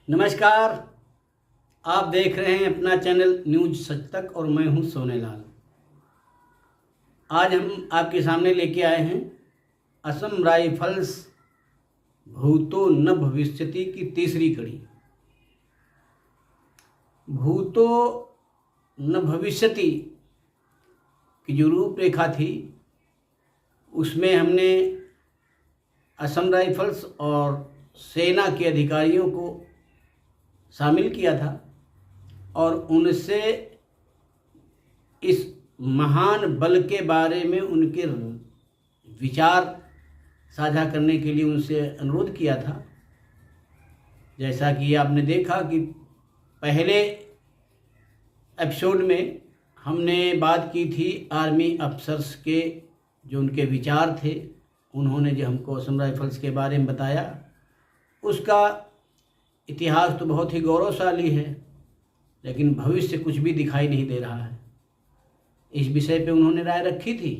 नमस्कार। आप देख रहे हैं अपना चैनल न्यूज सच तक और मैं हूं सोनेलाल। आज हम आपके सामने लेके आए हैं असम राइफल्स भूतो न भविष्यति की तीसरी कड़ी। भूतो न भविष्यति की जो रूपरेखा थी उसमें हमने असम राइफल्स और सेना के अधिकारियों को शामिल किया था और उनसे इस महान बल के बारे में उनके विचार साझा करने के लिए उनसे अनुरोध किया था। जैसा कि आपने देखा कि पहले एपिसोड में हमने बात की थी आर्मी अफसर्स के जो उनके विचार थे, उन्होंने जो हमको असम राइफल्स के बारे में बताया उसका इतिहास तो बहुत ही गौरवशाली है, लेकिन भविष्य कुछ भी दिखाई नहीं दे रहा है। इस विषय पे उन्होंने राय रखी थी।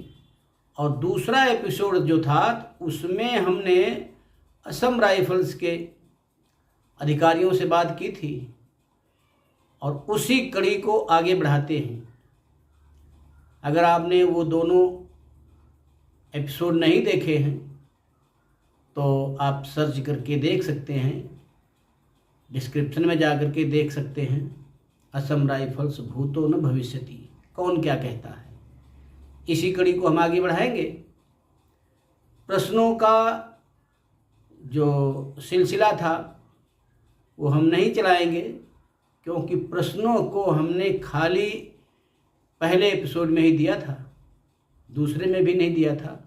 और दूसरा एपिसोड जो था उसमें हमने असम राइफल्स के अधिकारियों से बात की थी और उसी कड़ी को आगे बढ़ाते हैं। अगर आपने वो दोनों एपिसोड नहीं देखे हैं तो आप सर्च करके देख सकते हैं, डिस्क्रिप्शन में जा कर के देख सकते हैं। असम राइफल्स भूतो न भविष्यति, कौन क्या कहता है। इसी कड़ी को हम आगे बढ़ाएंगे। प्रश्नों का जो सिलसिला था वो हम नहीं चलाएंगे, क्योंकि प्रश्नों को हमने खाली पहले एपिसोड में ही दिया था, दूसरे में भी नहीं दिया था।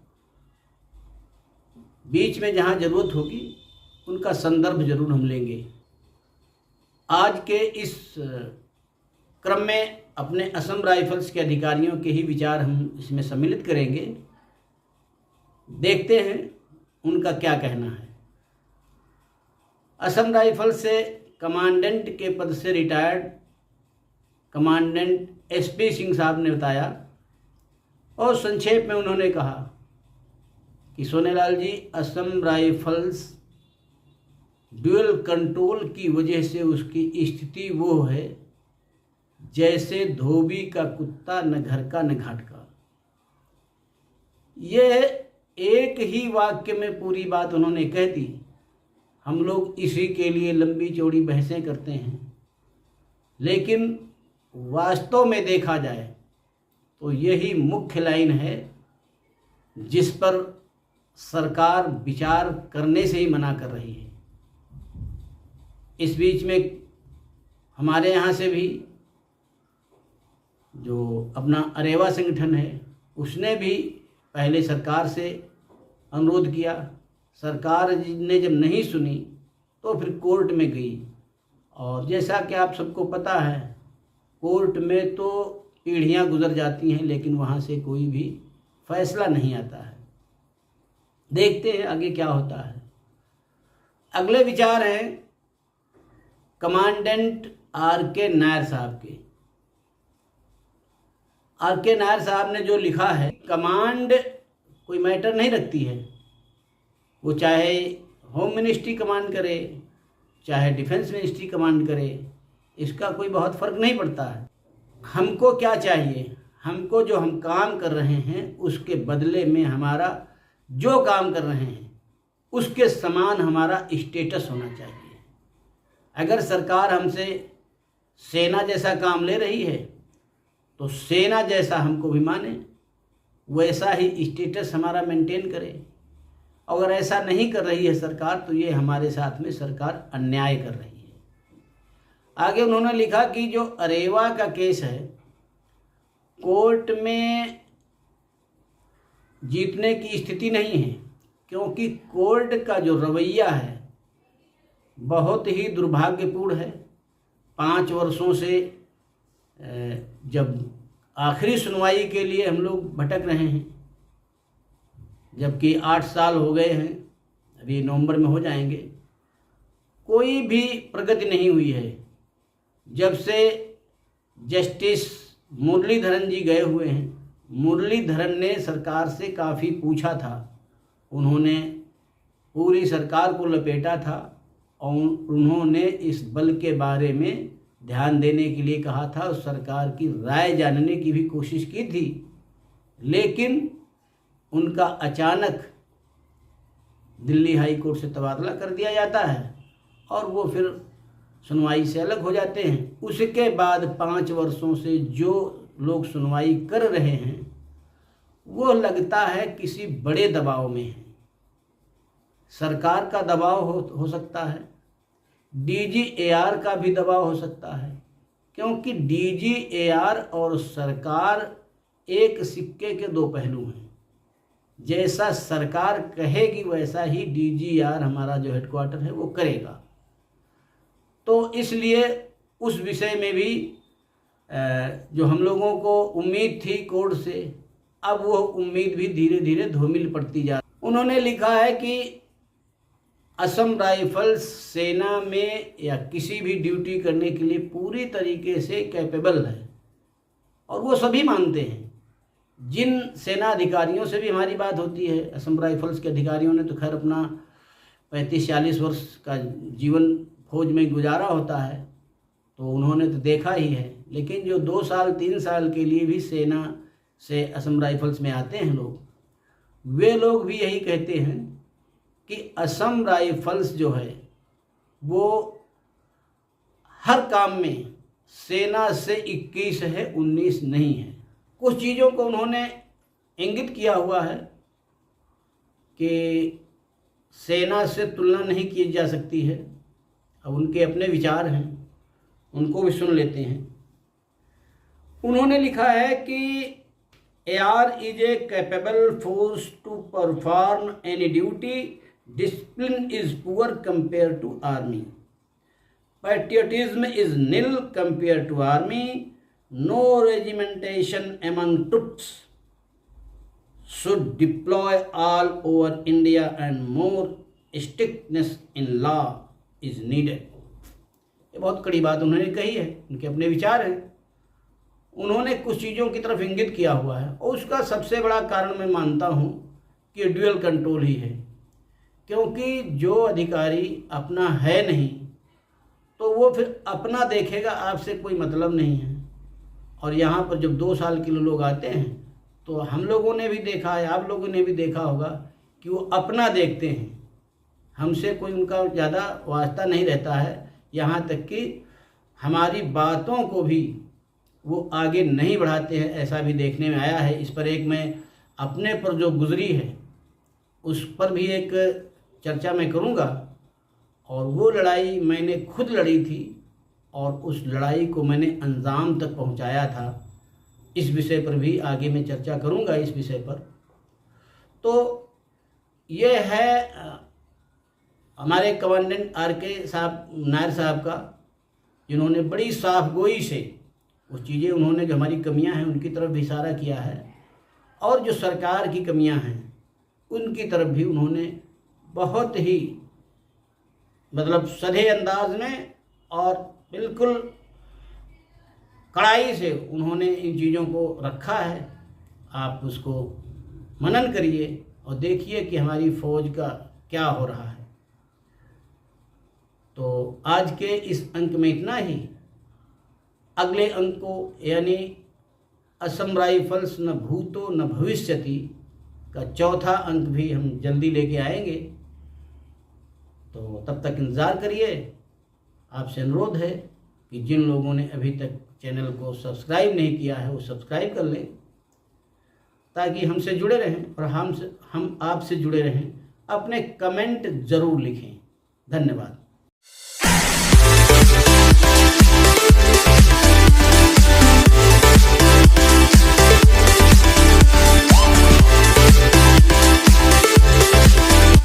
बीच में जहाँ ज़रूरत होगी उनका संदर्भ जरूर हम लेंगे। आज के इस क्रम में अपने असम राइफल्स के अधिकारियों के ही विचार हम इसमें सम्मिलित करेंगे। देखते हैं उनका क्या कहना है। असम राइफल्स से कमांडेंट के पद से रिटायर्ड कमांडेंट एसपी सिंह साहब ने बताया और संक्षेप में उन्होंने कहा कि सोनेलाल जी, असम राइफल्स ड्यूअल कंट्रोल की वजह से उसकी स्थिति वो है जैसे धोबी का कुत्ता, न घर का न घाट का। ये एक ही वाक्य में पूरी बात उन्होंने कह दी। हम लोग इसी के लिए लंबी चौड़ी बहसें करते हैं, लेकिन वास्तव में देखा जाए तो यही मुख्य लाइन है जिस पर सरकार विचार करने से ही मना कर रही है। इस बीच में हमारे यहाँ से भी जो अपना अरेवा संगठन है उसने भी पहले सरकार से अनुरोध किया। सरकार ने जब नहीं सुनी तो फिर कोर्ट में गई, और जैसा कि आप सबको पता है कोर्ट में तो पीढ़ियां गुजर जाती हैं लेकिन वहाँ से कोई भी फैसला नहीं आता है। देखते हैं आगे क्या होता है। अगले विचार हैं कमांडेंट आर.के. नायर साहब के। आर.के. नायर साहब ने जो लिखा है, कमांड कोई मैटर नहीं रखती है। वो चाहे होम मिनिस्ट्री कमांड करे, चाहे डिफेंस मिनिस्ट्री कमांड करे, इसका कोई बहुत फ़र्क नहीं पड़ता है। हमको क्या चाहिए, हमको जो हम काम कर रहे हैं उसके बदले में हमारा जो काम कर रहे हैं उसके समान हमारा स्टेटस होना चाहिए। अगर सरकार हमसे सेना जैसा काम ले रही है तो सेना जैसा हमको भी माने, वैसा ही स्टेटस हमारा मेंटेन करे। अगर ऐसा नहीं कर रही है सरकार तो ये हमारे साथ में सरकार अन्याय कर रही है। आगे उन्होंने लिखा कि जो अरेवा का केस है कोर्ट में जीतने की स्थिति नहीं है, क्योंकि कोर्ट का जो रवैया है बहुत ही दुर्भाग्यपूर्ण है। 5 वर्षों से जब आखिरी सुनवाई के लिए हम लोग भटक रहे हैं, जबकि 8 साल हो गए हैं, अभी नवंबर में हो जाएंगे, कोई भी प्रगति नहीं हुई है। जब से जस्टिस मुरलीधरन जी गए हुए हैं, मुरलीधरन ने सरकार से काफ़ी पूछा था, उन्होंने पूरी सरकार को लपेटा था और उन्होंने इस बल के बारे में ध्यान देने के लिए कहा था और सरकार की राय जानने की भी कोशिश की थी, लेकिन उनका अचानक दिल्ली हाई कोर्ट से तबादला कर दिया जाता है और वो फिर सुनवाई से अलग हो जाते हैं। उसके बाद 5 वर्षों से जो लोग सुनवाई कर रहे हैं वो लगता है किसी बड़े दबाव में है। सरकार का दबाव हो सकता है, DGAR का भी दबाव हो सकता है, क्योंकि DGAR और सरकार एक सिक्के के 2 पहलू हैं। जैसा सरकार कहेगी वैसा ही DGAR हमारा जो हेडक्वार्टर है वो करेगा। तो इसलिए उस विषय में भी जो हम लोगों को उम्मीद थी कोर्ट से, अब वो उम्मीद भी धीरे धीरे धूमिल पड़ती जा रही है। उन्होंने लिखा है कि असम राइफल्स सेना में या किसी भी ड्यूटी करने के लिए पूरी तरीके से कैपेबल है और वो सभी मानते हैं। जिन सेना अधिकारियों से भी हमारी बात होती है, असम राइफल्स के अधिकारियों ने तो खैर अपना 35-40 वर्ष का जीवन फौज में गुजारा होता है, तो उन्होंने तो देखा ही है। लेकिन जो 2 साल 3 साल के लिए भी सेना से असम राइफल्स में आते हैं लोग, वे लोग भी यही कहते हैं कि असम राइफल्स जो है वो हर काम में सेना से 21 है, 19 नहीं है। कुछ चीज़ों को उन्होंने इंगित किया हुआ है कि सेना से तुलना नहीं की जा सकती है। अब उनके अपने विचार हैं, उनको भी सुन लेते हैं। उन्होंने लिखा है कि AR is a capable force to perform any duty. Discipline is poor compared to army. Patriotism is nil compared to army. No regimentation among troops should deploy all over India and more strictness in law is needed. ये बहुत कड़ी बात उन्होंने कही है, उनके अपने विचार हैं। उन्होंने कुछ चीज़ों की तरफ इंगित किया हुआ है और उसका सबसे बड़ा कारण मैं मानता हूँ कि ड्यूअल कंट्रोल ही है, क्योंकि जो अधिकारी अपना है नहीं तो वो फिर अपना देखेगा, आपसे कोई मतलब नहीं है। और यहाँ पर जब 2 साल के लोग आते हैं तो हम लोगों ने भी देखा है, आप लोगों ने भी देखा होगा कि वो अपना देखते हैं, हमसे कोई उनका ज़्यादा वास्ता नहीं रहता है। यहाँ तक कि हमारी बातों को भी वो आगे नहीं बढ़ाते हैं, ऐसा भी देखने में आया है। इस पर एक मैं अपने पर जो गुजरी है उस पर भी एक चर्चा मैं करूँगा। और वो लड़ाई मैंने खुद लड़ी थी और उस लड़ाई को मैंने अंजाम तक पहुँचाया था। इस विषय पर भी आगे मैं चर्चा करूँगा इस विषय पर। तो ये है हमारे कमांडेंट RK साहब नायर साहब का, जिन्होंने बड़ी साफगोई से वो चीज़ें उन्होंने जो हमारी कमियां हैं उनकी तरफ भी इशारा किया है और जो सरकार की कमियां हैं उनकी तरफ भी उन्होंने बहुत ही मतलब सधे अंदाज में और बिल्कुल कड़ाई से उन्होंने इन चीज़ों को रखा है। आप उसको मनन करिए और देखिए कि हमारी फ़ौज का क्या हो रहा है। तो आज के इस अंक में इतना ही। अगले अंक को यानी असम राइफल्स न भूतो न भविष्यति का चौथा अंक भी हम जल्दी लेके आएंगे। तो तब तक इंतज़ार करिए। आपसे अनुरोध है कि जिन लोगों ने अभी तक चैनल को सब्सक्राइब नहीं किया है वो सब्सक्राइब कर लें, ताकि हमसे जुड़े रहें और हम आपसे जुड़े रहें। अपने कमेंट ज़रूर लिखें। धन्यवाद।